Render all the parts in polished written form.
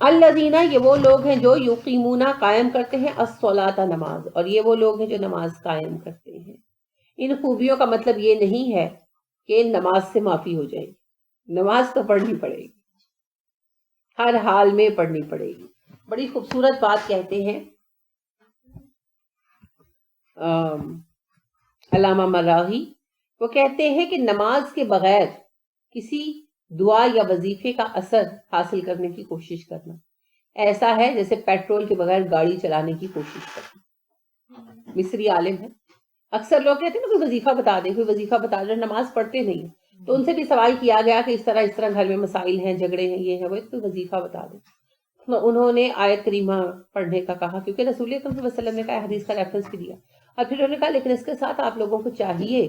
الذین، یہ وہ لوگ ہیں جو یقیمون، قائم کرتے ہیں، الصلاۃ، نماز، اور یہ وہ لوگ ہیں جو نماز قائم کرتے ہیں۔ ان خوبیوں کا مطلب یہ نہیں ہے کہ نماز سے معافی ہو جائے گی، نماز تو پڑھنی پڑے گی، ہر حال میں پڑھنی پڑے گی۔ بڑی خوبصورت بات کہتے ہیں علامہ مراغی، وہ کہتے ہیں کہ نماز کے بغیر کسی دعا یا وظیفے کا اثر حاصل کرنے کی کوشش کرنا ایسا ہے جیسے پیٹرول کے بغیر گاڑی چلانے کی کوشش کرنا۔ مصری عالم ہے، اکثر لوگ کہتے ہیں نا کوئی وظیفہ بتا دیں، کوئی وظیفہ بتا دیں، نماز پڑھتے نہیں ہیں، تو ان سے بھی سوال کیا گیا کہ اس طرح گھر میں مسائل ہیں، جھگڑے ہیں، یہ ہے وہ، کوئی وظیفہ بتا دیں۔ انہوں نے آیت کریمہ پڑھنے کا کہا، کیونکہ رسول اکرم صلی اللہ علیہ وسلم نے کہا، حدیث کا ریفرنس بھی دیا، اور پھر انہوں نے کہا لیکن اس کے ساتھ آپ لوگوں کو چاہیے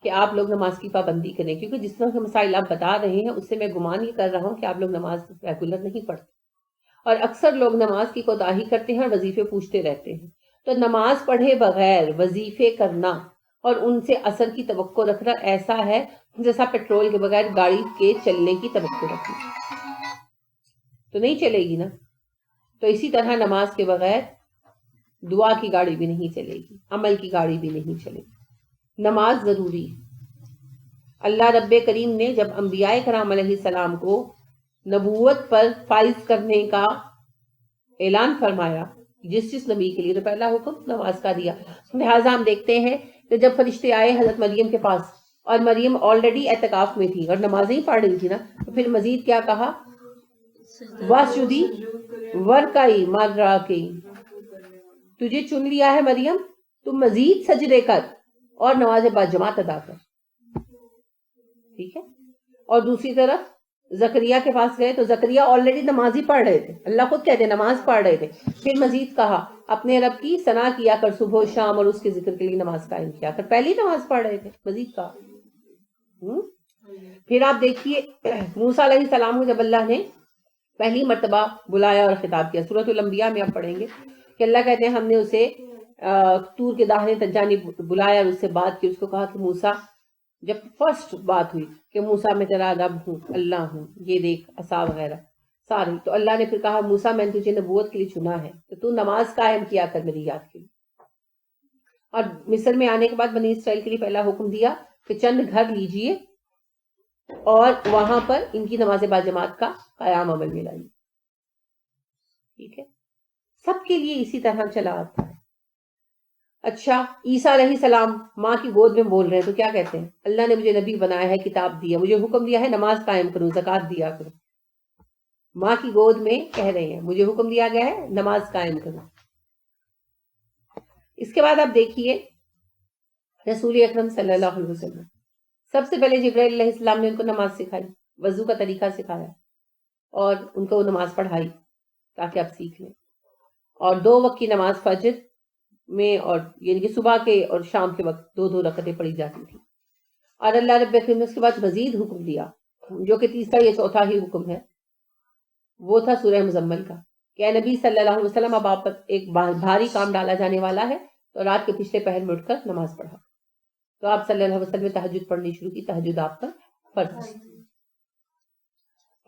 کہ آپ لوگ نماز کی پابندی کریں، کیونکہ جس طرح کے مسائل آپ بتا رہے ہیں اس سے میں گمان یہ کر رہا ہوں کہ آپ لوگ نماز ریگولر نہیں پڑھتے، اور اکثر لوگ نماز کی کوتاہی کرتے ہیں اور وظیفے پوچھتے رہتے ہیں۔ تو نماز پڑھے بغیر وظیفے کرنا اور ان سے اثر کی توقع رکھنا ایسا ہے جیسا پیٹرول کے بغیر گاڑی کے چلنے کی توقع رکھنا، تو نہیں چلے گی نا۔ تو اسی طرح نماز کے بغیر دعا کی گاڑی بھی نہیں چلے گی، عمل کی گاڑی بھی نہیں چلے گی، نماز ضروری ہے۔ اللہ رب کریم نے جب انبیاء کرام علیہ السلام کو نبوت پر فائز کرنے کا اعلان فرمایا، جس نبی کے لیے تو پہلا حکم نماز کا دیا، لہٰذا ہم دیکھتے ہیں کہ جب فرشتے آئے حضرت مریم کے پاس اور مریم آلریڈی اعتکاف میں تھی اور نمازیں ہی پڑھ رہی تھی نا، تو پھر مزید کیا کہا، واسجدی ورکعی مع الراکعین، تجھے چن لیا ہے مریم، تم مزید سجدے کر اور نماز با جماعت ادا کر، ٹھیک ہے۔ اور دوسری طرف زکریا کے پاس گئے تو زکریا آلریڈی نماز ہی پڑھ رہے تھے، اللہ خود کہتے ہیں نماز پڑھ رہے تھے، پھر مزید کہا اپنے رب کی ثنا کیا کر صبح و شام اور اس کے ذکر کے لیے نماز قائم کیا کر، پہلی نماز پڑھ رہے تھے، مزید کہا۔ پھر آپ دیکھیے موسیٰ علیہ السلام کو جب اللہ نے پہلی مرتبہ بلایا اور خطاب کیا، سورۃ الانبیاء میں آپ پڑھیں گے کہ اللہ کہتے ہیں ہم نے اسے طور کے داہنے جانب بلایا اور اس سے بات کی، اس کو کہا کہ موسیٰ، جب فرسٹ بات ہوئی کہ موسیٰ میں تیرا رب ہوں، اللہ ہوں، یہ دیکھ عصا وغیرہ ساری، تو اللہ نے پھر کہا موسیٰ میں نے تجھے نبوت کے لیے چنا ہے تو نماز قائم کیا کر میری یاد کے لیے۔ اور مصر میں آنے کے بعد بنی اسرائیل کے لیے پہلا حکم دیا کہ چند گھر لیجئے اور وہاں پر ان کی نماز با جماعت کا قیام عمل میں لائیے، ٹھیک ہے، سب کے لیے اسی طرح چلا آتا ہے۔ اچھا، عیسیٰ علیہ السلام ماں کی گود میں بول رہے ہیں تو کیا کہتے ہیں، اللہ نے مجھے نبی بنایا ہے، کتاب دیا، مجھے حکم دیا ہے نماز قائم کروں، زکوٰۃ دیا کروں، ماں کی گود میں کہہ رہے ہیں مجھے حکم دیا گیا ہے نماز قائم کروں۔ اس کے بعد آپ دیکھیے رسول اکرم صلی اللہ علیہ وسلم، سب سے پہلے جبرائیل علیہ السلام نے ان کو نماز سکھائی، وضو کا طریقہ سکھایا اور ان کو وہ نماز پڑھائی تاکہ آپ سیکھ لیں، اور 2 وقت کی نماز فجر میں اور یعنی کہ صبح کے اور شام کے وقت 2 رکعتیں پڑھی جاتی تھی۔ اور اللہ رب العالمین نے اس کے بعد مزید حکم دیا جو کہ تیسرا یا چوتھا ہی حکم ہے، وہ تھا سورہ مزمل کا کہ اے نبی صلی اللہ علیہ وسلم اب آپ پر ایک بھاری کام ڈالا جانے والا ہے، تو رات کے پچھلے پہر میں اٹھ کر نماز پڑھا۔ تو آپ صلی اللہ علیہ وسلم نے تہجد پڑھنی شروع کی، تہجد آپ پر فرض۔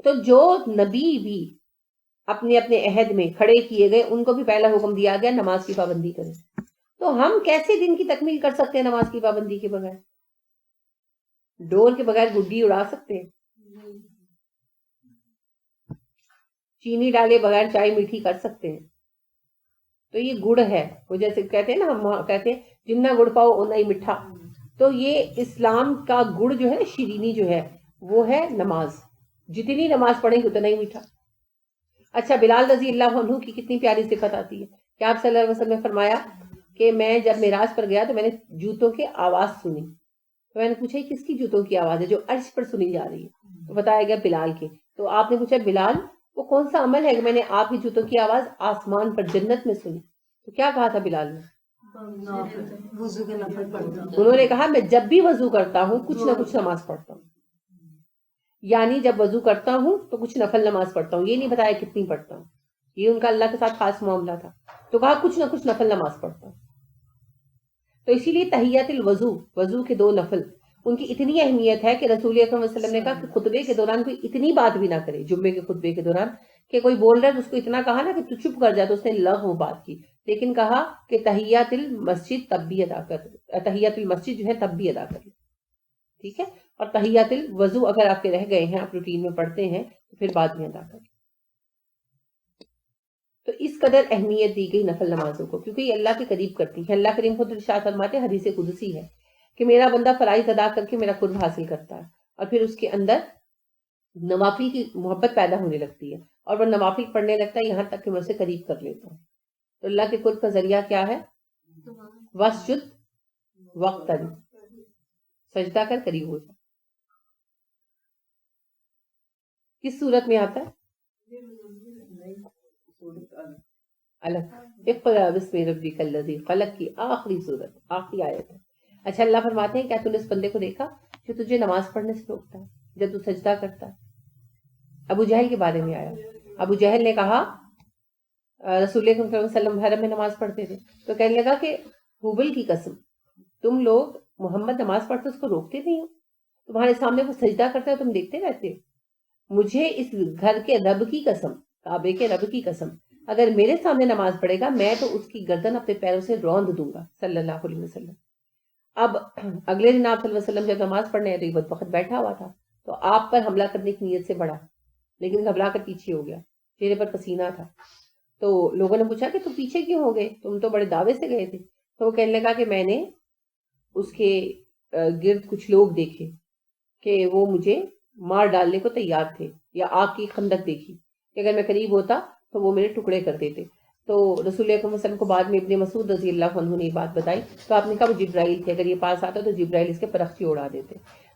تو جو نبی بھی اپنے اپنے عہد میں کھڑے کیے گئے ان کو بھی پہلا حکم دیا گیا نماز کی پابندی کریں۔ تو ہم کیسے دن کی تکمیل کر سکتے ہیں نماز کی پابندی کے بغیر؟ ڈور کے بغیر گڈی اڑا سکتے ہیں؟ چینی ڈالے بغیر چائے میٹھی کر سکتے ہیں؟ تو یہ گڑ ہے، وہ جیسے کہتے ہیں نا، ہم کہتے ہیں جتنا گڑ پاؤ اتنا ہی میٹھا، تو یہ اسلام کا گڑ جو ہے، شیرینی جو ہے وہ ہے نماز، جتنی نماز پڑھیں گے اتنا ہی میٹھا۔ اچھا، بلال رضی اللہ عنہ کی کتنی پیاری صفت آتی ہے کہ آپ صلی اللہ علیہ وسلم نے فرمایا کہ میں جب معراج پر گیا تو میں نے جوتوں کی آواز سنی، تو میں نے پوچھا یہ کس کی جوتوں کی آواز ہے جو عرش پر سنی جا رہی ہے؟ تو بتایا گیا بلال کے۔ تو آپ نے پوچھا بلال وہ کون سا عمل ہے کہ میں نے آپ کی جوتوں کی آواز آسمان پر جنت میں سنی؟ تو کیا کہا تھا بلال نے؟ انہوں نے کہا میں جب بھی وضو کرتا ہوں کچھ نہ کچھ نماز پڑھتا ہوں، یعنی جب وضو کرتا ہوں تو کچھ نفل نماز پڑھتا ہوں، یہ نہیں بتایا کتنی پڑھتا ہوں، یہ ان کا اللہ کے ساتھ خاص معاملہ تھا، تو کہا کچھ نہ کچھ نفل نماز پڑھتا ہوں۔ تو اسی لیے تحیات الوضو، وضو کے 2 نفل، ان کی اتنی اہمیت ہے کہ رسول اکرم صلی اللہ علیہ وسلم نے کہا کہ خطبے کے دوران کوئی اتنی بات بھی نہ کرے، جمعے کے خطبے کے دوران، کہ کوئی بول رہا ہے تو اس کو اتنا کہا نا کہ تو چپ کر جا، تو اس نے لغو بات کی، لیکن کہا کہ تحیات المسجد تب بھی ادا کر، تحیات المسجد جو ہے تب بھی ادا کر، ٹھیک ہے، اور تحیات الوضو اگر آپ کے رہ گئے ہیں، آپ روٹین میں پڑھتے ہیں تو پھر بعد میں ادا کر۔ تو اس قدر اہمیت دی گئی نفل نمازوں کو، کیونکہ یہ اللہ کے قریب کرتی ہیں۔ اللہ کریم خود ارشاد فرماتے ہیں، حدیث قدسی ہے کہ میرا بندہ فرائض ادا کر کے میرا قرب حاصل کرتا ہے، اور پھر اس کے اندر نوافل کی محبت پیدا ہونے لگتی ہے، اور وہ نوافل پڑھنے لگتا ہے یہاں تک کہ میں اسے قریب کر لیتا ہوں۔ تو اللہ کے قرب کا ذریعہ کیا ہے؟ وسجد وقترب، سجدہ کر قریب ہو جائے۔ کس صورت میں آتا ہے؟ الگ، اقرأ بسم ربک الذی خلق کی آخری صورت، آخری آیت ہے۔ اچھا، اللہ فرماتے ہیں کیا تم نے اس بندے کو دیکھا جو تجھے نماز پڑھنے سے روکتا ہے جب تو سجدہ کرتا ہے؟ ابو جہل کے بارے میں آیا، ابو جہل نے کہا رسول اللہ صلی اللہ علیہ وسلم حرم میں نماز پڑھتے تھے، تو کہنے لگا کہ حبل کی قسم، تم لوگ محمد نماز پڑھتے اس کو روکتے نہیں ہو، تمہارے سامنے وہ سجدہ کرتا ہے تم دیکھتے رہتے ہو، مجھے اس گھر کے رب کی قسم، کعبے کے رب کی قسم، اگر میرے سامنے نماز پڑھے گا میں تو اس کی گردن اپنے پیروں سے روند دوں گا، صلی اللہ علیہ وسلم۔ اب اگلے دن آپ صلی اللہ علیہ وسلم جب نماز پڑھنے آئے تو یہ بدبخت بیٹھا ہوا تھا، تو آپ پر حملہ کرنے کی نیت سے بڑھا، لیکن گھبرا کر پیچھے ہو گیا، چہرے پر پسینہ تھا۔ تو لوگوں نے پوچھا کہ تم پیچھے کیوں ہو گئے، تم تو بڑے دعوے سے گئے تھے؟ تو وہ کہنے لگا کہ میں نے اس کے گرد کچھ لوگ دیکھے کہ وہ مجھے مار ڈالنے کو تیار تھے، یا آگ کی خندق دیکھی کہ اگر میں قریب ہوتا تو وہ میرے ٹکڑے کر دیتے۔ تو رسول اللہ صلی اللہ علیہ وسلم کو بعد میں ابن مسعود رضی اللہ عنہ نے یہ بات بتائی، تو آپ نے کہا وہ جبرائیل تھے، اگر یہ پاس آتا تو جبرائیل اس کے پرخچی اڑا دیتے۔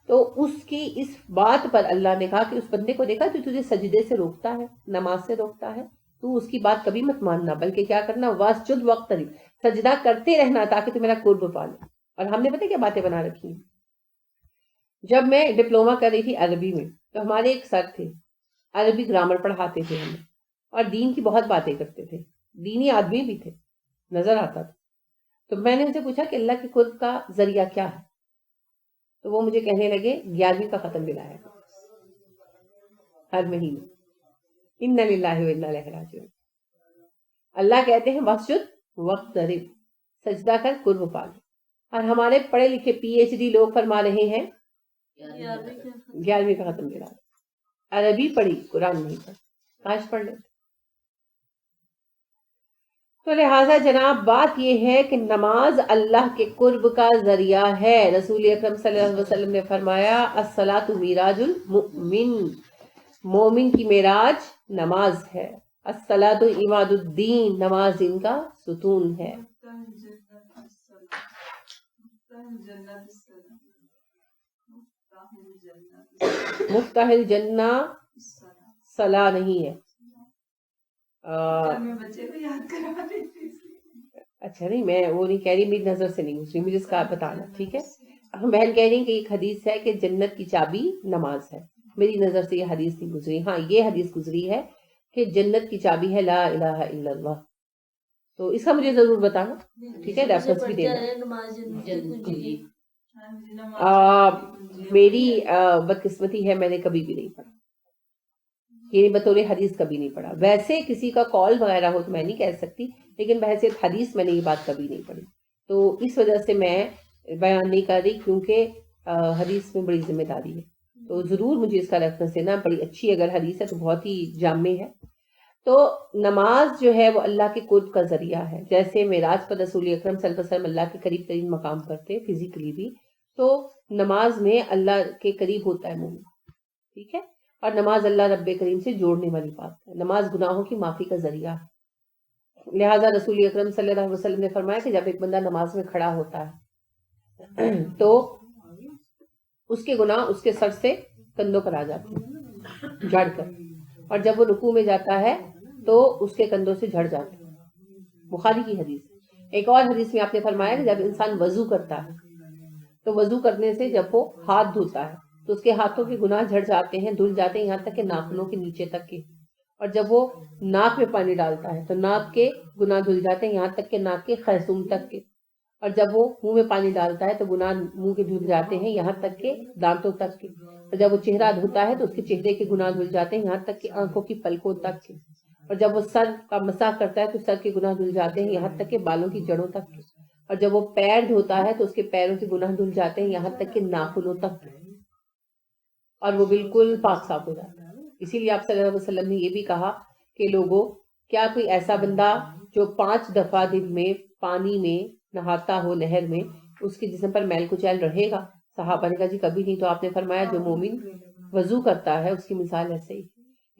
تو اس کی اس بات پر اللہ نے کہا کہ اس بندے کو دیکھا جو تجھے سجدے سے روکتا ہے، نماز سے روکتا ہے، تو اس کی بات کبھی مت ماننا، بلکہ کیا کرنا، واسجد وقترب، سجدہ کرتے رہنا تاکہ تو میرا قرب پا لے۔ اور ہم نے پتہ کیا باتیں بنا رکھی ہیں؟ جب میں ڈپلوما کر رہی تھی عربی میں، تو ہمارے ایک سر تھے، عربی گرامر پڑھاتے تھے ہمیں، اور دین کی بہت باتیں کرتے تھے، دینی آدمی بھی تھے، نظر آتا تھا۔ تو میں نے ان سے پوچھا کہ اللہ کے قرب کا ذریعہ کیا ہے؟ تو وہ مجھے کہنے لگے 11ویں کا ختم دلایا ہر مہینے، ان للہ و انا الیہ راجعون۔ اللہ کہتے ہیں واسجد وقترب، سجدہ کر قرب پا لے۔ اور ہمارے پڑھے لکھے پی ایچ ڈی لوگ فرما رہے ہیں 11ویں کا ختم دلایا، عربی پڑھی قرآن نہیں پڑھ، کاش پڑھ لے۔ تو لہٰذا جناب بات یہ ہے کہ نماز اللہ کے قرب کا ذریعہ ہے۔ رسول اکرم صلی اللہ علیہ وسلم نے فرمایا الصلاۃ معراج المؤمن، مومن کی معراج نماز ہے، الصلاۃ عماد الدین، نماز دین کا ستون ہے۔ مفتاح الجنہ صلاح نہیں ہے، اچھا نہیں، میں وہ نہیں کہہ رہی، میری نظر سے نہیں گزری، مجھے اس کا بتانا، ٹھیک ہے؟ بہن کہہ رہی ہیں کہ ایک حدیث ہے کہ جنت کی چابی نماز ہے، میری نظر سے یہ حدیث نہیں گزری۔ ہاں یہ حدیث گزری ہے کہ جنت کی چابی ہے لا الہ الا اللہ، تو اس کا مجھے ضرور بتانا، ٹھیک ہے؟ ریفرنس بھی دینا۔ میری بدقسمتی ہے، میں نے کبھی بھی نہیں پڑھا، یعنی بطور حدیث کبھی نہیں پڑھا۔ ویسے کسی کا کال وغیرہ ہو تو میں نہیں کہہ سکتی، لیکن بحیثیت حدیث میں نے یہ بات کبھی نہیں پڑھی، تو اس وجہ سے میں بیان نہیں کر رہی، کیونکہ حدیث میں بڑی ذمہ داری ہے، تو ضرور مجھے اس کا ریفرنس دینا، بڑی اچھی اگر حدیث ہے تو بہت ہی جامع ہے۔ تو نماز جو ہے وہ اللہ کے قرب کا ذریعہ ہے، جیسے معراج پر رسول اکرم صلی اللہ علیہ وسلم اللہ کے قریب ترین مقام کرتے فزیکلی بھی، تو نماز میں اللہ کے قریب ہوتا ہے مومن، ٹھیک ہے؟ اور نماز اللہ رب کریم سے جوڑنے والی بات ہے، نماز گناہوں کی معافی کا ذریعہ ہے۔ لہٰذا رسول اکرم صلی اللہ علیہ وسلم نے فرمایا کہ جب ایک بندہ نماز میں کھڑا ہوتا ہے تو اس کے گناہ اس کے سر سے کندھوں پر آ جاتے ہیں جھڑ کر، اور جب وہ رکوع میں جاتا ہے تو اس کے کندھوں سے جھڑ جاتے ہیں، بخاری کی حدیث۔ ایک اور حدیث میں آپ نے فرمایا کہ جب انسان وضو کرتا ہے تو وضو کرنے سے جب وہ ہاتھ دھوتا ہے تو اس کے ہاتھوں کے گناہ جھڑ جاتے ہیں، دھل جاتے ہیں، یہاں تک کہ ناخنوں کے نیچے تک کے، اور جب وہ ناک میں پانی ڈالتا ہے تو ناک کے گناہ دھل جاتے ہیں، یہاں تک کہ ناک کے خرطوم تک کے، اور جب وہ منہ میں پانی ڈالتا ہے تو گناہ منہ کے دھل جاتے ہیں یہاں تک کہ دانتوں تک کے، اور جب وہ چہرہ دھوتا ہے تو اس کے چہرے کے گناہ دھل جاتے ہیں یہاں تک کہ آنکھوں کی پلکوں تک کے، اور جب وہ سر کا مسح کرتا ہے تو سر کے گناہ دھل جاتے ہیں یہاں تک کہ بالوں کی جڑوں تک کے، اور جب وہ پیر دھوتا ہے تو اس کے پیروں کے گناہ دھل جاتے ہیں یہاں تک کہ ناخنوں تک کے، اور وہ بالکل پاک صاف ہو جاتا ہے۔ اسی لیے آپ صلی اللہ علیہ وسلم نے یہ بھی کہا کہ لوگوں، کیا کوئی ایسا بندہ جو 5 دفعہ دن میں پانی میں نہاتا ہو نہر میں، اس کے جسم پر میل کچیل رہے گا؟ صحابہ نے کہا جی کبھی نہیں۔ تو آپ نے فرمایا جو مومن وضو کرتا ہے اس کی مثال ایسے ہی۔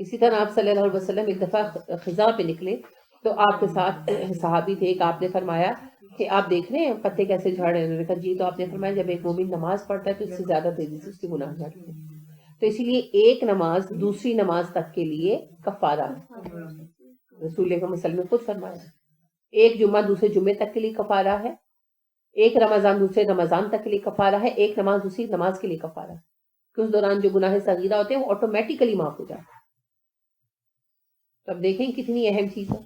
اسی طرح آپ صلی اللہ علیہ وسلم ایک دفعہ خزاں پہ نکلے تو آپ کے ساتھ صحابی تھے، ایک آپ نے فرمایا کہ آپ دیکھ رہے ہیں پتے کیسے جھڑ رہے ہیں؟ انہوں نے کہا جی۔ تو آپ نے فرمایا جب ایک مومن نماز پڑھتا ہے تو اس سے زیادہ تیزی سے اس کے گناہ جھڑتے ہیں۔ تو اسی لیے ایک نماز دوسری نماز تک کے لیے کفارہ ہے۔ رسول اکرم صلی اللہ علیہ وسلم نے خود فرمایا ایک جمعہ دوسرے جمعے تک کے لیے کفارہ ہے، ایک رمضان دوسرے رمضان تک کے لیے کفارہ ہے، ایک نماز دوسری نماز کے لیے کفارہ ہے، کہ اس دوران جو گناہ صغیرہ ہوتے ہیں وہ آٹومیٹیکلی معاف ہو جاتے ہیں۔ تو اب دیکھیں کتنی اہم چیز ہے۔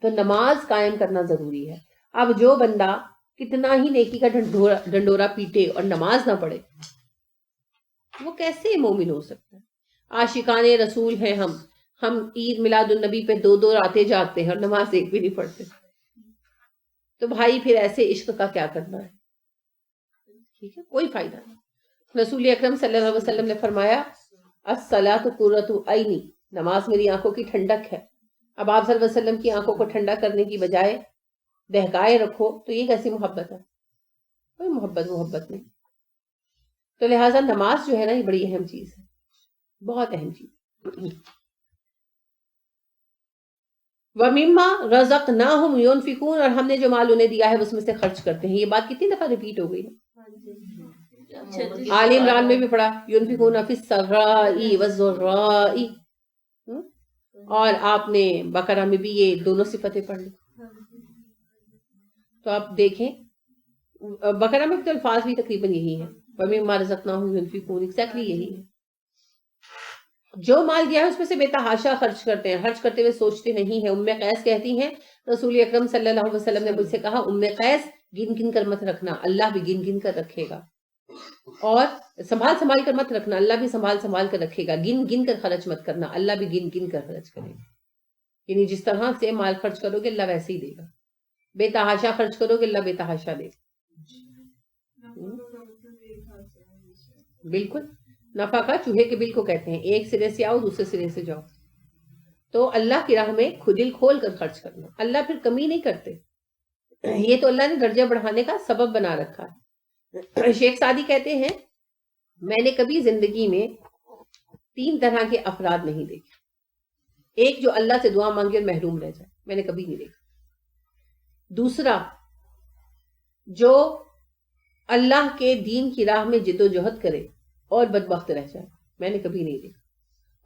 تو نماز قائم کرنا ضروری ہے۔ اب جو بندہ کتنا ہی نیکی کا ڈنڈورا پیٹے اور نماز نہ پڑھے، وہ کیسے مومن ہو سکتا ہے؟ عاشقان رسول ہیں ہم عید میلاد النبی پہ 2 راتیں جاتے ہیں اور نماز ایک بھی نہیں پڑھتے، تو بھائی پھر ایسے عشق کا کیا کرنا ہے؟ ٹھیک ہے، کوئی فائدہ نہیں۔ رسول اکرم صلی اللہ علیہ وسلم نے فرمایا الصلاۃ قرۃ عینی، نماز میری آنکھوں کی ٹھنڈک ہے۔ اب آپ صلی اللہ علیہ وسلم کی آنکھوں کو ٹھنڈا کرنے کی بجائے دہکائے رکھو تو یہ کیسی محبت ہے؟ کوئی محبت نہیں۔ تو لہٰذا نماز جو ہے نا یہ بڑی اہم چیز ہے، بہت اہم چیز۔ وَمِمَّا رَزَقْنَاهُمْ يُنْفِقُونَ، اور ہم نے جو مال انہیں دیا ہے اس میں سے خرچ کرتے ہیں۔ یہ بات کتنی دفعہ ریپیٹ ہو گئی ہے؟ آل عمران میں بھی پڑھا يُنْفِقُونَ فِي السَّرَّاءِ وَالضَّرَّاءِ، اور آپ نے بقرہ میں بھی یہ دونوں صفتیں پڑھ لی۔ تو آپ دیکھیں بقرہ میں تو الفاظ بھی تقریباً یہی ہے، وَمِمَّا رَزَقْنَاهُمْ يُنْفِقُونَ، ایگزیکٹلی یہی ہے۔ جو مال دیا ہے اس میں سے بے تحاشا خرچ کرتے ہیں، خرچ کرتے ہوئے سوچتے نہیں ہیں۔ ام قیس کہتی ہیں رسول اکرم صلی اللہ علیہ وسلم نے مجھ سے کہا ام قیس گن گن کر مت رکھنا، اللہ بھی گن گن کر رکھے گا، اور سنبھال سنبھال کر مت رکھنا، اللہ بھی سنبھال سنبھال کر رکھے گا، گن گن کر خرچ مت کرنا، اللہ بھی گن گن کر خرچ کرے گا۔ یعنی جس طرح سے مال خرچ کرو گے اللہ ویسے ہی دے گا، بے تحاشا خرچ کرو گے اللہ بے تحاشا دے گا۔ بالکل، نفع کا چوہے کے بل کو کہتے ہیں، ایک سرے سے آؤ دوسرے سرے سے جاؤ۔ تو اللہ کی راہ میں دل کھول کر خرچ کرنا، اللہ پھر کمی نہیں کرتے، یہ تو اللہ نے درجہ بڑھانے کا سبب بنا رکھا ہے۔ شیخ سعدی کہتے ہیں میں نے کبھی زندگی میں 3 طرح کے افراد نہیں دیکھے، ایک جو اللہ سے دعا مانگے اور محروم رہ جائے، میں نے کبھی نہیں دیکھا۔ دوسرا جو اللہ کے دین کی راہ میں جد و جہد کرے اور بدبخت رہ جائے، میں نے کبھی نہیں دیکھا۔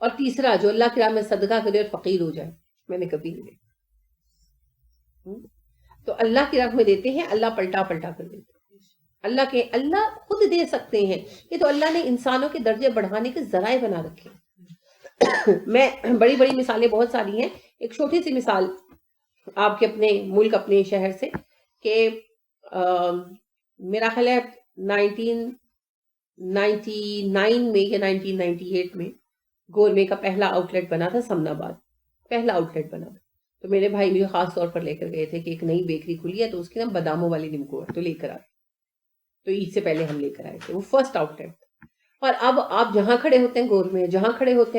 اور تیسرا جو اللہ کی راہ میں صدقہ کرے اور فقیر ہو جائے، میں نے کبھی نہیں دیکھا۔ تو اللہ کی راہ میں دیتے ہیں، اللہ پلٹا پلٹا کر دیتے ہیں، اللہ خود دے سکتے ہیں، یہ تو اللہ نے انسانوں کے درجے بڑھانے کے ذرائع بنا رکھے ہیں۔ میں بڑی بڑی مثالیں بہت ساری ہیں، ایک چھوٹی سی مثال آپ کے اپنے ملک اپنے شہر سے، کہ میرا خیال ہے 1999 میں یا 1998 میں گورمے کا پہلا آؤٹ لیٹ بنا تھا، سمن آباد پہلا آؤٹ لیٹ بنا تھا۔ تو میرے بھائی مجھے خاص طور پر لے کر گئے تھے کہ ایک نئی بیکری کھلی ہے تو اس کے نام باداموں والی نمکو ہے، تو لے کر آئے، تو عید سے پہلے ہم لے کر آئے تھے، وہ فرسٹ آؤٹ لیٹ۔ اور اب آپ جہاں کھڑے ہوتے ہیں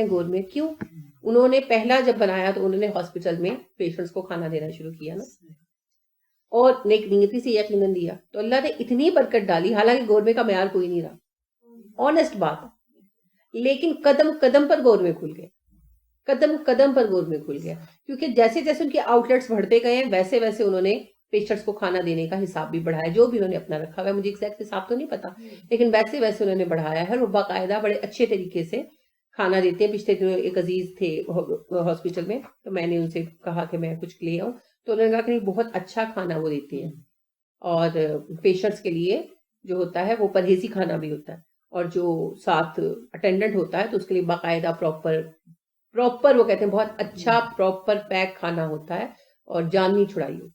گور میں کیوں؟ انہوں نے پہلا جب بنایا تو انہوں نے ہاسپٹل میں پیشنٹس کو کھانا دینا شروع کیا نا، اور نیک نیتی سے یقیناً دیا، تو اللہ نے اتنی برکت ڈالی، حالانکہ گورمے کا معیار کوئی نہیں رہا، آنےسٹ بات، لیکن قدم قدم پر گورمے کھل گئے، قدم قدم پر گورمے کھل گیا، کیونکہ جیسے جیسے ان کے آؤٹ لیٹس بڑھتے گئے ہیں ویسے ویسے انہوں نے پیشنٹس کو کھانا دینے کا حساب بھی بڑھایا، جو بھی انہوں نے اپنا رکھا ہوا ہے، مجھے ایگزیکٹ حساب تو نہیں پتا، لیکن ویسے ویسے انہوں نے بڑھایا ہے، اور باقاعدہ بڑے اچھے طریقے سے کھانا دیتے ہیں۔ پچھلے دنوں ایک عزیز تھے ہاسپٹل میں، تو میں نے ان سے کہا کہ میں کچھ لے آؤں، تو انہوں نے کہا کہ بہت اچھا کھانا وہ دیتے ہیں، اور پیشنٹس کے لیے جو ہوتا ہے وہ پرہیزی کھانا بھی ہوتا ہے، اور جو ساتھ اٹینڈنٹ ہوتا ہے تو اس کے لیے باقاعدہ پراپر وہ کہتے ہیں بہت اچھا پراپر پیک کھانا ہوتا ہے، اور جان نہیں چھڑائی ہوتی.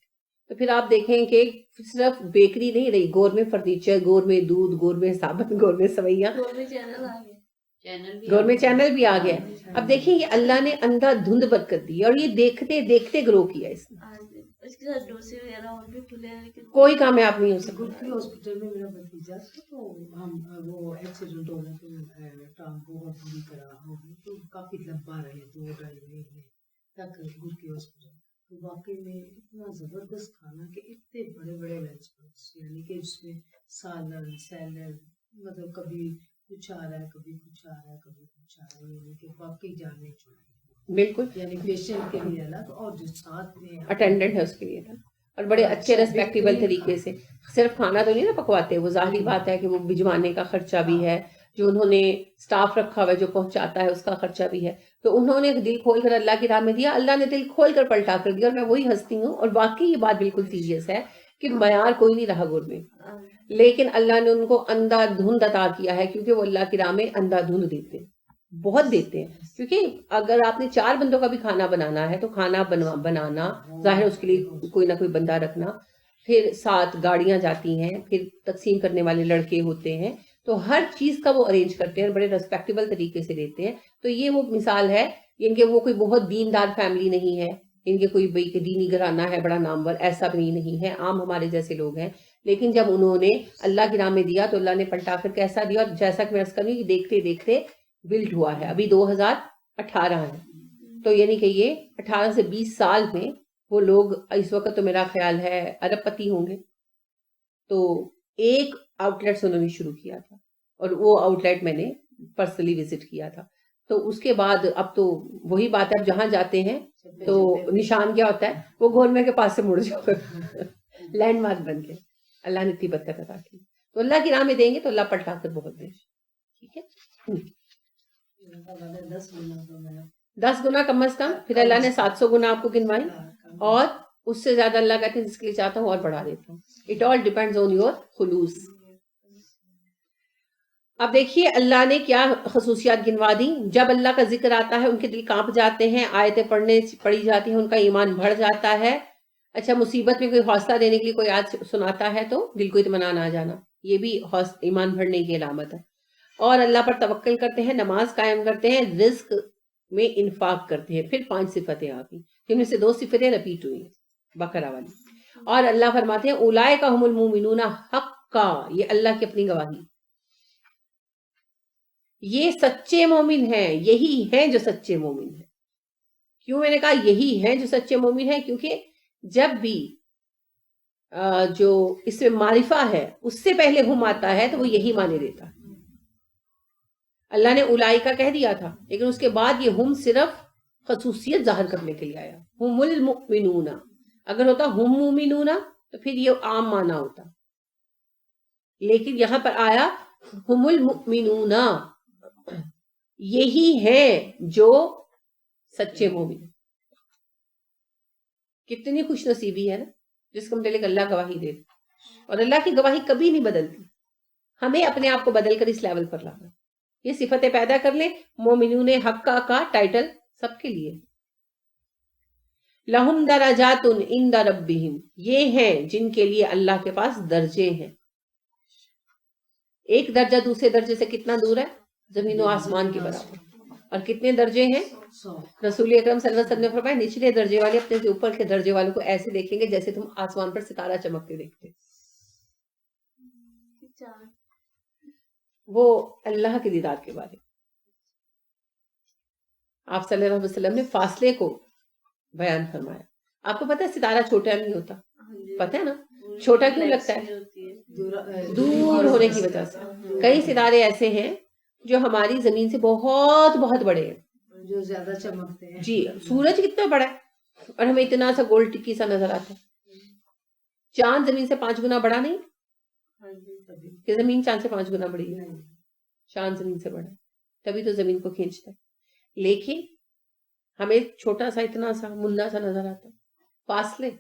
تو پھر آپ دیکھیں کہ صرف بیکری نہیں رہی، گور میں فرنیچر، گور میں دودھ، گور میں صابن، گور میں سوئیاں، گور میں چینل بھی آ گیا. اب دیکھیں یہ اللہ نے اندھا دھند برکت دی اور یہ دیکھتے دیکھتے گرو کیا اس نے. کوئی کامیاب نہیں ہو سکتا. گلکی ہاسپٹل میں میرا بھتیجا تھا، تو ہم وہ ایکسیڈنٹ ہونے پہ ٹانگ بہت بری طرح ہو گئی، تو کافی لمبا رہے 2-2.5 مہینے تک گلکی ہاسپٹل. تو واقعی میں اتنا زبردست کھانا کہ اتنے بڑے بڑے لنچ باکس، یعنی کہ اس میں سالن سیلڈ، مطلب کبھی کچھ آ رہا ہے کبھی کچھ آ رہا ہے کبھی کچھ آ رہا ہے، یعنی کہ واقعی جان نہیں چھوڑی. بالکل، یعنی پیشنٹ کے لیے الگ اور جو ساتھ میں اٹینڈنٹ ہے اس کے لیے تھا، اور بڑے اچھے ریسپیکٹیبل طریقے سے. صرف کھانا تو نہیں نا پکواتے، وہ ظاہری بات ہے کہ وہ بھجوانے کا خرچہ بھی ہے، جو انہوں نے سٹاف رکھا ہوا ہے جو پہنچاتا ہے اس کا خرچہ بھی ہے. تو انہوں نے دل کھول کر اللہ کی راہ میں دیا، اللہ نے دل کھول کر پلٹا کر دیا. اور میں وہی ہنستی ہوں، اور باقی یہ بات بالکل سیریس ہے کہ معیار کوئی نہیں رہا گور میں، لیکن اللہ نے ان کو اندھا دھند عطا کیا ہے، کیونکہ وہ اللہ کی راہ میں اندھا دھند دیتے ہیں، بہت دیتے ہیں. کیونکہ اگر آپ نے 4 بندوں کا بھی کھانا بنانا ہے تو کھانا بنانا ظاہر اس کے لیے کوئی نہ کوئی بندہ رکھنا، پھر 7 گاڑیاں جاتی ہیں، پھر تقسیم کرنے والے لڑکے ہوتے ہیں، تو ہر چیز کا وہ ارینج کرتے ہیں، بڑے ریسپیکٹیبل طریقے سے دیتے ہیں. تو یہ وہ مثال ہے ان کے، وہ کوئی بہت دیندار فیملی نہیں ہے، ان کے کوئی بھائی کہ دینی گھرانہ ہے بڑا نامور، ایسا بھی نہیں ہے، عام ہمارے جیسے لوگ ہیں. لیکن جب انہوں نے اللہ کی راہ میں دیا تو اللہ نے پلٹا کر کیسا دیا، اور جیسا کہ میں عرض کروں کہ دیکھتے دیکھتے بلڈ ہوا ہے. ابھی 2018 ہے، تو یعنی کہ یہ 18 سے 20 سال میں وہ لوگ اس وقت تو میرا خیال ہے ارب پتی ہوں گے. تو ایک آؤٹ لیٹ انہوں نے شروع کیا تھا، اور وہ آؤٹ لیٹ میں نے پرسنلی وزٹ کیا تھا. تو اس کے بعد اب تو وہی بات ہے، اب جہاں جاتے ہیں تو نشان کیا ہوتا ہے، وہ گورنمنٹ کے پاس سے مڑ جاؤ لینڈ مارک بن کے. اللہ نے اتنی برکت عطا کی، تو اللہ کی راہ میں دیں گے تو اللہ پلٹا کر بہت دے. ٹھیک ہے، 10 گنا کم از کم، پھر اللہ نے 700 گنا آپ کو گنوائی، اور اس سے زیادہ اللہ کہتے ہیں جس کے لیے چاہتا ہوں اور بڑھا دیتا ہوں. It all depends on your خلوص. اب دیکھیے اللہ نے کیا خصوصیات گنوا دی. جب اللہ کا ذکر آتا ہے ان کے دل کانپ جاتے ہیں، آیتیں پڑھی جاتی ہیں ان کا ایمان بڑھ جاتا ہے. اچھا، مصیبت میں کوئی حوصلہ دینے کے لیے کوئی آیت سناتا ہے تو دل کو اطمینان آ جانا، یہ بھی ایمان بڑھنے کی علامت ہے. اور اللہ پر توکل کرتے ہیں، نماز قائم کرتے ہیں، رزق میں انفاق کرتے ہیں. پھر 5 صفتیں آ گئی، جن میں سے 2 صفتیں رپیٹ ہوئی ہیں بقرہ والی. اور اللہ فرماتے ہیں اولئک هم المؤمنون حقا، یہ اللہ کی اپنی گواہی، یہ سچے مومن ہیں، یہی ہیں جو سچے مومن ہیں. کیوں میں نے کہا یہی ہیں جو سچے مومن ہیں؟ کیونکہ جب بھی جو اس میں معرفہ ہے اس سے پہلے ہم آتا ہے تو وہ یہی معنی دیتا ہے. اللہ نے اولائکا کہہ دیا تھا، لیکن اس کے بعد یہ ہم صرف خصوصیت ظاہر کرنے کے لیے آیا. ہم المؤمنون، اگر ہوتا ہم مومنون تو پھر یہ عام معنی ہوتا، لیکن یہاں پر آیا ہم المؤمنون، یہی ہیں جو سچے مومن. کتنی خوش نصیبی ہے نا جس کو متعلق اللہ گواہی دے. اور اللہ کی گواہی کبھی نہیں بدلتی، ہمیں اپنے آپ کو بدل کر اس لیول پر لانا. یہ صفتیں پیدا کر لیں. مومنون حقا کا ٹائٹل سب کے لیے. لہم درجات عند ربہم، یہ ہیں جن کے لیے اللہ کے پاس درجے ہیں. ایک درجہ دوسرے درجے سے کتنا دور ہے؟ زمین و آسمان کے برابر. اور کتنے درجے ہیں؟ رسول اکرم صلی اللہ علیہ وسلم نے فرمایا نچلے درجے والے اپنے سے اوپر کے درجے والوں کو ایسے دیکھیں گے جیسے تم آسمان پر ستارہ چمکتے دیکھتے. وہ اللہ کے دیدار کے بارے. آپ صلی اللہ علیہ وسلم نے فاصلے کو بیان فرمایا. آپ کو پتہ ہے ستارہ چھوٹا نہیں ہوتا، پتہ ہے نا چھوٹا کیوں لگتا ہے؟ دور ہونے کی وجہ سے. کئی ستارے ایسے ہیں جو ہماری زمین سے بہت بہت بڑے ہیں، جو زیادہ چمکتے ہیں. جی، سورج کتنا بڑا ہے اور ہمیں اتنا سا گول ٹکی سا نظر آتا ہے. چاند زمین سے 5 گنا بڑا نہیں کہ زمین چاند سے 5 گنا بڑی ہے؟ چاند زمین سے بڑا ہے، تبھی تو زمین کو کھینچتا ہے. لیکن ہمیں چھوٹا سا اتنا سا منا سا نظر آتا ہے. فاصلے.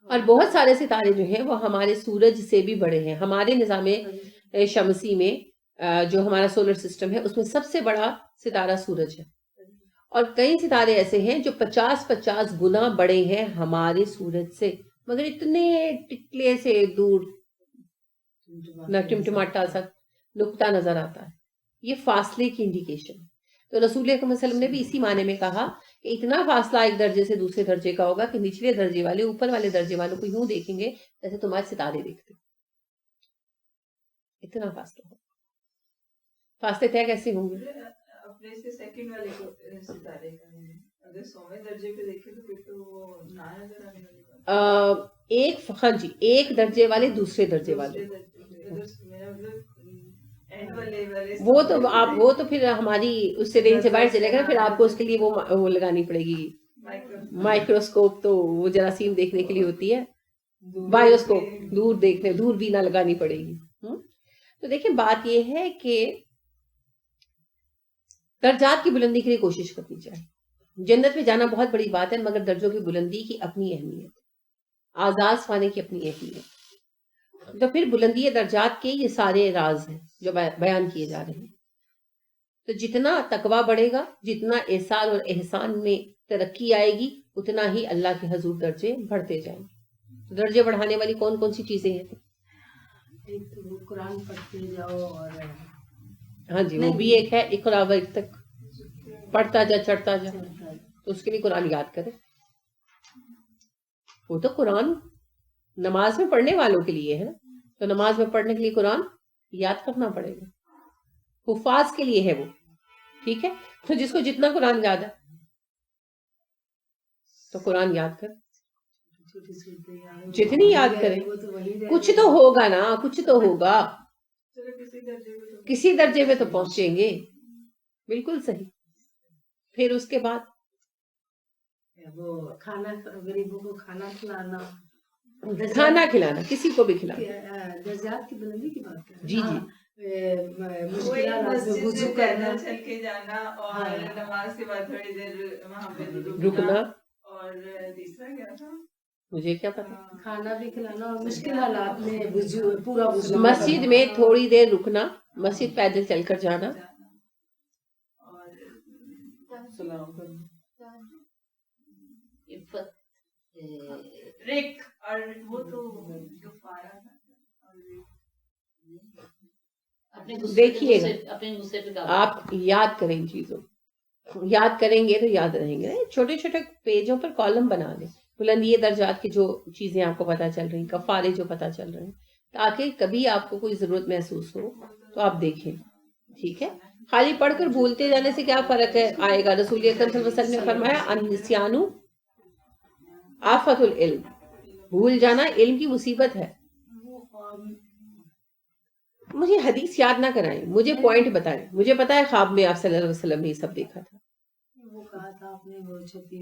اور بہت سارے ستارے جو ہیں وہ ہمارے سورج سے بھی بڑے ہیں. ہمارے نظام شمسی میں جو ہمارا سولر سسٹم ہے اس میں سب سے بڑا ستارہ سورج ہے، اور کئی ستارے ایسے ہیں جو 50 گنا بڑے ہیں ہمارے سورج سے، مگر اتنے ٹکلے سے دور نہ ٹمٹماٹا سا نقطہ نظر آتا ہے. یہ فاصلے کی انڈیکیشن. تو رسول اکرم صلی اللہ علیہ وسلم نے بھی اسی معنی میں کہا کہ اتنا فاصلہ ایک درجے سے دوسرے درجے کا ہوگا کہ نچلے درجے والے اوپر والے درجے والوں کو یوں دیکھیں گے جیسے تمہارے ستارے دیکھتے. اتنا فاصلہ ہوگا. فاصلے طے کیسے ہوں گے؟ اپنے سے سیکنڈ والے کو ستارے کا ہے، اگر 100ویں درجے پہ دیکھیں تو پھر تو وہ نہ نظر آنے والی بات. ایک ہاں جی، ایک درجے والے دوسرے درجے والے، وہ تو پھر ہماری اس سے رینج سے باہر چلے گا. پھر آپ کو اس کے لیے وہ لگانی پڑے گی مائکروسکوپ. تو وہ جراثیم دیکھنے کے لیے ہوتی ہے، بایوسکوپ دور دیکھنے، دور بھی نہ لگانی پڑے گی. تو دیکھیں بات یہ ہے کہ درجات کی بلندی کے لیے کوشش کرنی چاہیے. جنت میں جانا بہت بڑی بات ہے، مگر درجوں کی بلندی کی اپنی اہمیت، آزاد پانے کی اپنی اہمیت. تو پھر بلندی درجات کے یہ سارے راز ہیں جو بیان کیے جا رہے ہیں. تو جتنا تقویٰ بڑھے گا، جتنا احسان اور احسان میں ترقی آئے گی، اتنا ہی اللہ کے حضور درجے بڑھتے جائیں گے. تو درجے بڑھانے والی کون کون سی چیزیں ہیں؟ ایک تو وہ قرآن پڑھتے جاؤ، اور ہاں جی وہ بھی ایک ہے، اقرا وقت تک پڑھتا جا چڑھتا جا. تو اس کے لیے قرآن یاد کرے. وہ تو قرآن نماز میں پڑھنے والوں کے لیے ہے نا. تو نماز میں پڑھنے کے لیے قرآن یاد کرنا پڑے گا. حفاظ کے لیے ہے وہ، ٹھیک ہے. تو جس کو جتنا قرآن یاد ہے تو قرآن یاد کر، جتنی یاد کرے. کچھ تو ہوگا نا، کچھ تو ہوگا. کسی درجے میں تو پہنچیں گے. بالکل صحیح. پھر اس کے بعد وہ کھانا، غریبوں کو کھانا کھلانا، کھانا کھلانا، کسی کو بھی کھلانا. درجات کی بلندی کی بات کریں. جی جی. وضو کرنا، چل کے جانا، اور نماز کے بعد تھوڑی دیر وہاں پہ رکنا. اور تیسرا کیا تھا مجھے کیا پتا. کھانا بھی کھلانا، اور مشکل حالات میں پورا مسجد میں تھوڑی دیر رکنا، مسجد پیدل چل کر جانا، اور سلام کرنا. رک، اور وہ تو جو فارا دیکھیے گا. آپ یاد کریں ان چیزوں، یاد کریں گے تو یاد رہیں گے. چھوٹے چھوٹے پیجوں پر کالم بنا لیں، بلندی درجات کی جو چیزیں آپ کو پتہ چل رہی، کفارے جو پتہ چل رہے ہیں، تاکہ کبھی آپ کو کوئی ضرورت محسوس ہو تو آپ دیکھیں. ٹھیک ہے. خالی پڑھ کر بھولتے جانے سے کیا فرق ہے آئے گا؟ رسول اکرم صلی اللہ علیہ وسلم نے فرمایا النسیان آفت العلم. بھول جانا علم کی مصیبت ہے. مجھے حدیث یاد نہ کرائیں، مجھے پوائنٹ بتائیں. مجھے پتا ہے خواب میں آپ صلی اللہ علیہ وسلم نے یہ سب دیکھا تھا. وہ کہا تھا آپ نے وہ چھپی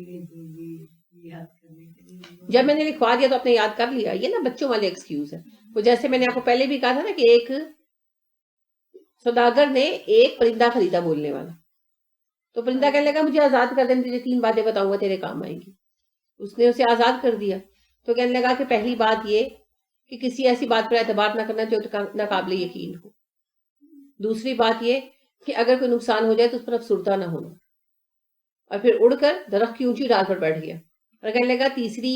یاد کرنے کے لیے. جب میں نے لکھوا دیا تو آپ نے یاد کر لیا. یہ نا بچوں والے ایکسکیوز ہے. وہ جیسے میں نے آپ کو پہلے بھی کہا تھا نا کہ ایک سوداگر نے ایک پرندہ خریدا بولنے والا. تو پرندہ کہنے لگا مجھے آزاد کر دیں، تجھے 3 باتیں بتاؤں گا تیرے کام آئیں گی. اس نے اسے آزاد کر دیا. تو کہنے لگا کہ پہلی بات یہ کہ کسی ایسی بات پر اعتبار نہ کرنا جو ناقابل یقین ہو. دوسری بات یہ کہ اگر کوئی نقصان ہو جائے تو اس پر افسردہ نہ ہونا. اور پھر اڑ کر درخت کی اونچی ڈال پر بیٹھ گیا. اور کہنے لگا تیسری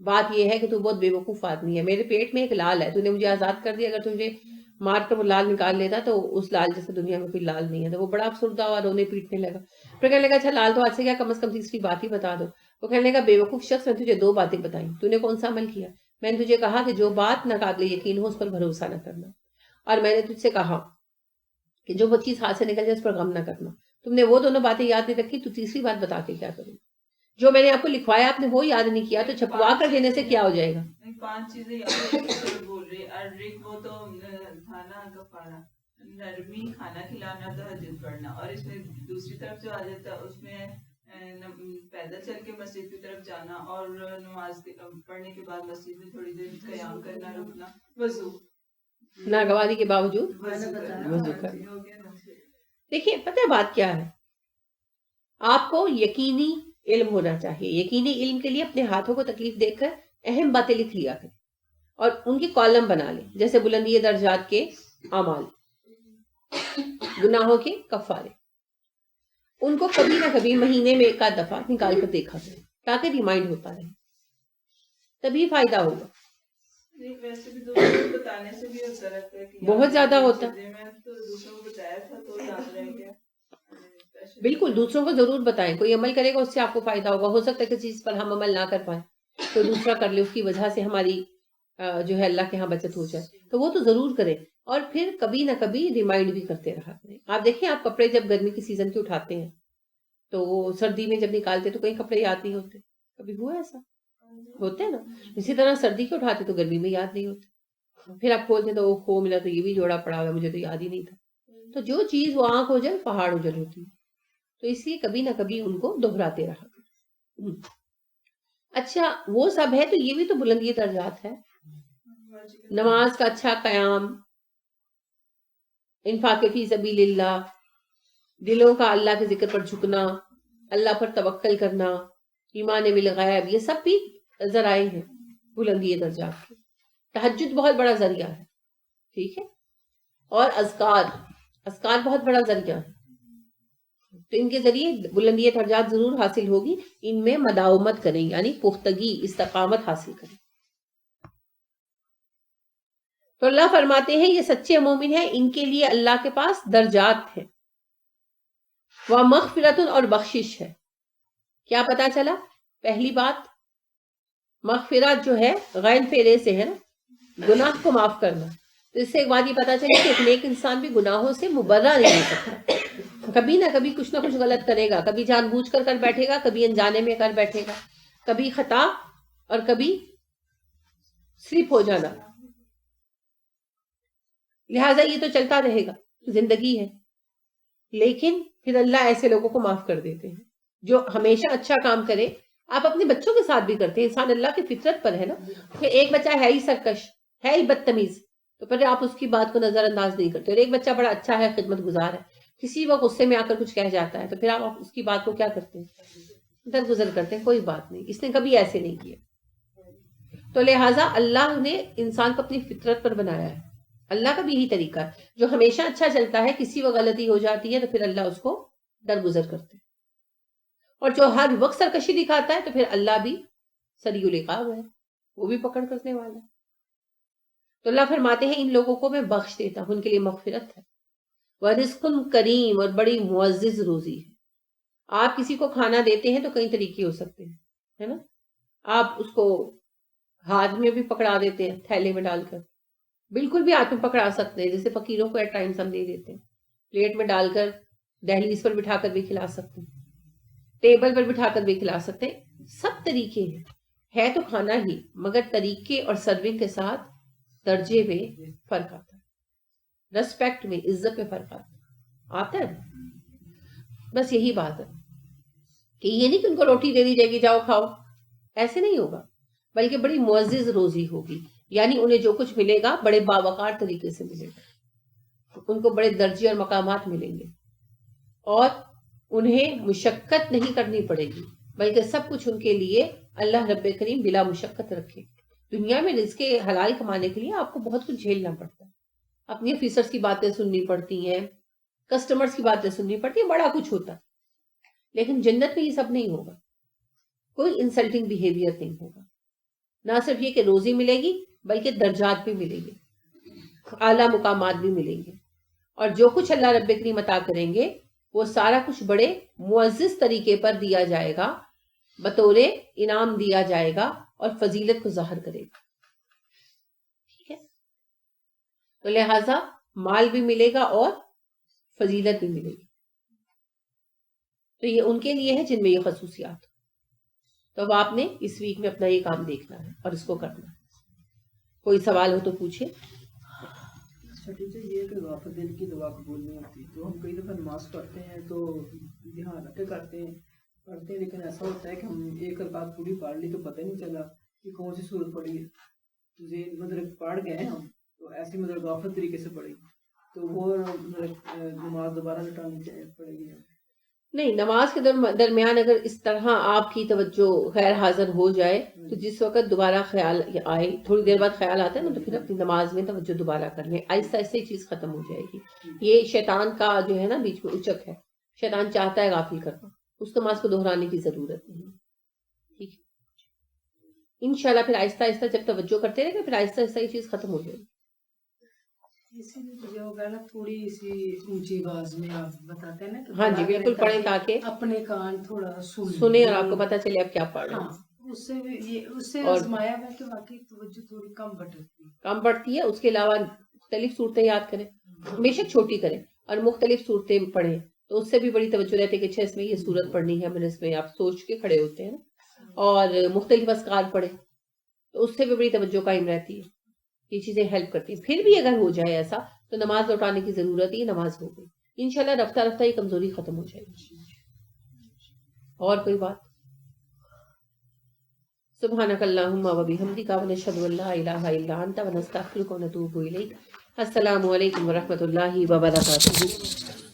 بات یہ ہے کہ تو بہت بے وقوف آدمی ہے. میرے پیٹ میں ایک لال ہے، تو نے مجھے آزاد کر دیا. اگر تجھے مار کر وہ لال نکال لیتا تو اس لال جیسے دنیا میں کوئی لال نہیں ہے. تو وہ بڑا افسردہ ہوا، رونے پیٹنے لگا. پھر کہنے لگا اچھا لال تو آج سے کیا، کم از کم تیسری بات ہی بتا دو. وہ کہنے لگا بے وقوف شخص، میں تجھے 2 باتیں بتائیں، تو نے کون سا عمل کیا؟ میں نے تجھے کہا کہ جو بات ناقابل یقین ہو اس پر بھروسہ نہ کرنا، اور میں نے تجھ سے کہا کہ جو چیز ہاتھ سے نکل جائے اس پر غم نہ کرنا. تم نے وہ دونوں باتیں یاد نہیں رکھی، تو تیسری بات بتا کے کیا کروں؟ جو میں نے آپ کو لکھوایا آپ نے وہ یاد نہیں کیا، تو چھپوا کر دینے سے کیا ہو جائے گا؟ 5 چیزیں یاد بول رہی. الرق وہ تو تھا نا کفارہ، نرمی، کھانا کھلانا، تہجد پڑھنا. اور اس میں دوسری طرف جو آ جاتا ہے اس میں پیدل چل کے مسجد کی طرف جانا، اور نماز پڑھنے کے بعد مسجد میں تھوڑی دیر قیام کرنا، رکنا، وضو ناگواری کے باوجود وضو کرنا. دیکھیے پتہ ہے بات کیا ہے، آپ کو یقینی علم ہونا چاہیے. یقینی علم کے لیے اپنے ہاتھوں کو تکلیف دے کر اہم باتیں لکھ لیا کریں اور ان کی کالم بنا لیں، جیسے بلندی درجات کے اعمال، گناہوں کے کفارے. ان کو کبھی نہ کبھی مہینے میں ایک آدھ دفعہ نکال کر دیکھا کریں تاکہ ریمائنڈ ہوتا رہے, تبھی فائدہ ہوگا. ویسے بھی دوسروں کو بتانے سے بھی ہوتا رہتا ہے کہ بہت زیادہ ہوتا ہے. میں تو دوسروں کو بتایا تھا تو یاد رہ گیا. بالکل دوسروں کو ضرور بتائیں, کوئی عمل کرے گا اس سے آپ کو فائدہ ہوگا. ہو سکتا ہے کہ چیز پر ہم عمل نہ کر پائیں تو دوسرا کر لے, اس کی وجہ سے ہماری جو ہے اللہ کے ہاں بچت ہو جائے, تو وہ تو ضرور کریں. اور پھر کبھی نہ کبھی ریمائنڈ بھی کرتے رہا کریں. آپ دیکھیں, آپ کپڑے جب گرمی کی سیزن کے اٹھاتے ہیں تو وہ سردی میں جب نکالتے تو کئی کپڑے یاد نہیں ہوتے. کبھی ہوا ایسا؟ ہوتے ہیں نا. اسی طرح سردی کے اٹھاتے تو گرمی میں یاد نہیں ہوتے, پھر آپ کھولتے تو کھو ملا تو یہ بھی جوڑا پڑا ہوا, مجھے تو یاد ہی نہیں تھا. تو جو چیز وہ آنکھ ہو جائے پہاڑ ہو جل ہوتی ہے, تو اس لیے کبھی نہ کبھی ان کو دہراتے رہا. اچھا وہ سب ہے, تو یہ بھی تو بلندی درجات ہے. نماز کا اچھا قیام, انفاق فی سبیل اللہ, دلوں کا اللہ کے ذکر پر جھکنا, اللہ پر توکل کرنا, ایمان بالغیب, یہ سب بھی ذرائع ہیں بلندی درجات کے. تہجد بہت بڑا ذریعہ ہے, ٹھیک ہے, اور اذکار بہت بڑا ذریعہ ہے. تو ان کے ذریعے بلندی درجات ضرور حاصل ہوگی. ان میں مداومت کریں, یعنی پختگی, استقامت حاصل کریں. تو اللہ فرماتے ہیں یہ سچے مومن ہیں, ان کے لیے اللہ کے پاس درجات ہیں. وَمَغْفِرَةٌ, اور بخشش ہے. کیا پتا چلا؟ پہلی بات مغفرت جو ہے غین فعلے سے ہے نا, گناہ کو معاف کرنا. تو اس سے ایک بات یہ پتا چلی کہ ایک نیک انسان بھی گناہوں سے مبرہ نہیں ہو سکتا. کبھی نہ کبھی کچھ نہ کچھ غلط کرے گا, کبھی جان بوجھ کر بیٹھے گا, کبھی انجانے میں کر بیٹھے گا, کبھی خطا اور کبھی سلپ ہو جانا. لہٰذا یہ تو چلتا رہے گا, زندگی ہے. لیکن پھر اللہ ایسے لوگوں کو معاف کر دیتے ہیں جو ہمیشہ اچھا کام کرے. آپ اپنے بچوں کے ساتھ بھی کرتے ہیں, انسان اللہ کی فطرت پر ہے نا. کہ ایک بچہ ہے ہی سرکش, ہے ہی بدتمیز, تو پھر آپ اس کی بات کو نظر انداز نہیں کرتے. اور ایک بچہ بڑا اچھا ہے, خدمت گزار ہے, کسی وقت غصے میں آ کر کچھ کہہ جاتا ہے تو پھر آپ اس کی بات کو کیا کرتے ہیں؟ درگزر کرتے ہیں, کوئی بات نہیں, اس نے کبھی ایسے نہیں کیا. تو لہٰذا اللہ نے انسان کو اپنی فطرت پر بنایا ہے. اللہ کا بھی یہی طریقہ ہے, جو ہمیشہ اچھا چلتا ہے, کسی وقت غلطی ہو جاتی ہے تو پھر اللہ اس کو درگزر کرتے ہیں. اور جو ہر وقت سرکشی دکھاتا ہے تو پھر اللہ بھی سریع العقاب ہے, وہ بھی پکڑ کرنے والا ہے. تو اللہ فرماتے ہیں ان لوگوں کو میں بخش دیتا ہوں, ان کے لیے مغفرت ہے. وَرِزْقٌ کریم, اور بڑی معزز روزی ہے. آپ کسی کو کھانا دیتے ہیں تو کئی طریقے ہو سکتے ہیں, ہے نا. آپ اس کو ہاتھ میں بھی پکڑا دیتے ہیں, تھیلے میں ڈال کر, بالکل بھی ہاتھ میں پکڑا سکتے ہیں, جیسے فقیروں کو ایٹ ٹائمز ہم دے دیتے ہیں. پلیٹ میں ڈال کر دہلیز پر بٹھا کر بھی کھلا سکتے ہیں, ٹیبل پر بٹھا کر بھی کھلا سکتے ہیں. سب طریقے ہیں, ہے تو کھانا ہی, مگر طریقے اور سرونگ کے ساتھ درجے میں فرق آتا ہے, ریسپیکٹ میں, عزت میں فرق آتا ہے. بس یہی بات ہے کہ یہ نہیں کہ ان کو روٹی دے دی جائے گی جاؤ کھاؤ, ایسے نہیں ہوگا, بلکہ بڑی معزز روزی ہوگی. یعنی انہیں جو کچھ ملے گا بڑے باوقار طریقے سے ملے گا, ان کو بڑے درجے اور مقامات ملیں گے, اور انہیں مشقت نہیں کرنی پڑے گی, بلکہ سب کچھ ان کے لیے اللہ رب کریم بلا مشقت رکھے. دنیا میں رزق حلال کمانے کے لیے آپ کو بہت کچھ جھیلنا پڑتا ہے, اپنی آفیسرز کی باتیں سننی پڑتی ہیں, کسٹمرز کی باتیں سننی پڑتی ہیں, بڑا کچھ ہوتا ہے. لیکن جنت میں یہ سب نہیں ہوگا, کوئی انسلٹنگ بیہیویئر نہیں ہوگا. نہ صرف یہ کہ روزی ملے گی بلکہ درجات بھی ملیں گے, اعلیٰ مقامات بھی ملیں گے. اور جو کچھ اللہ رب کریم عطا کریں گے وہ سارا کچھ بڑے معزز طریقے پر دیا جائے گا, بطور انعام دیا جائے گا, اور فضیلت کو ظاہر کرے گا. ٹھیک ہے, تو لہذا مال بھی ملے گا اور فضیلت بھی ملے گی. تو یہ ان کے لیے ہے جن میں یہ خصوصیات. تو اب آپ نے اس ویک میں اپنا یہ کام دیکھنا ہے اور اس کو کرنا ہے. کوئی سوال ہو تو پوچھے. ٹیچر یہ کہ غافل دل کی دعا قبول نہیں ہوتی, تو ہم کئی دفعہ نماز پڑھتے ہیں تو دھیان رکھ کے پڑھتے ہیں, لیکن ایسا ہوتا ہے کہ ہم ایک رکعت پوری پڑھ لی تو پتہ نہیں چلا کہ کون سی سورت پڑھی ہے, مطلب پڑھ گئے ہم تو ایسی مطلب غافل طریقے سے پڑھی, تو وہ نماز دوبارہ لٹانی پڑے گی. نہیں, نماز کے درمیان اگر اس طرح آپ کی توجہ غیر حاضر ہو جائے تو جس وقت دوبارہ خیال آئے, تھوڑی دیر بعد خیال آتا ہے نا, تو پھر اپنی نماز میں توجہ دوبارہ کر لیں, آہستہ آہستہ یہ چیز ختم ہو جائے گی. یہ شیطان کا جو ہے نا بیچ میں اچک ہے, شیطان چاہتا ہے غافل کرنا، اس نماز کو دہرانے کی ضرورت نہیں. ٹھیک ہے، انشاءاللہ پھر آہستہ آہستہ جب توجہ کرتے رہے گا پھر آہستہ آہستہ یہ چیز ختم ہو جائے گی. اسی لیے جو ہوگا نا تھوڑی سی اونچی آواز میں آپ بتاتے ہیں نا کہ ہاں جی پڑھا بالکل کریں پڑھیں تاکہ اپنے کان تھوڑا سنیں اور آپ کو پتہ چلے آپ کیا پڑھ رہے ہاں ہیں. اس سے بھی یہ اس سے اور آزمایا ہے کہ واقعی توجہ تھوڑی کم بٹتی ہے. کام پڑتی ہے. اس کے علاوہ مختلف صورتیں یاد کریں، ہمیشہ چھوٹی کریں اور مختلف صورتیں پڑھیں تو اس سے بھی بڑی توجہ رہتی ہے کہ اچھا اس میں یہ صورت پڑھنی ہے، میں نے اس میں آپ سوچ کے کھڑے ہوتے ہیں. اور مختلف اذکار پڑھیں تو اس سے بھی بڑی توجہ قائم رہتی ہے. یہ چیزیں ہیلپ کرتی ہیں. پھر بھی اگر ہو جائے ایسا تو نماز لوٹانے کی ضرورت ہی نماز ہو گئی. انشاءاللہ رفتہ رفتہ یہ کمزوری ختم ہو جائے گی. اور کوئی بات؟ سبحانک اللہم و بحمدک ونشہد ان لا الہ الا انت ونستغفرک ونتوب الیک. السلام علیکم ورحمۃ اللہ وبرکاتہ.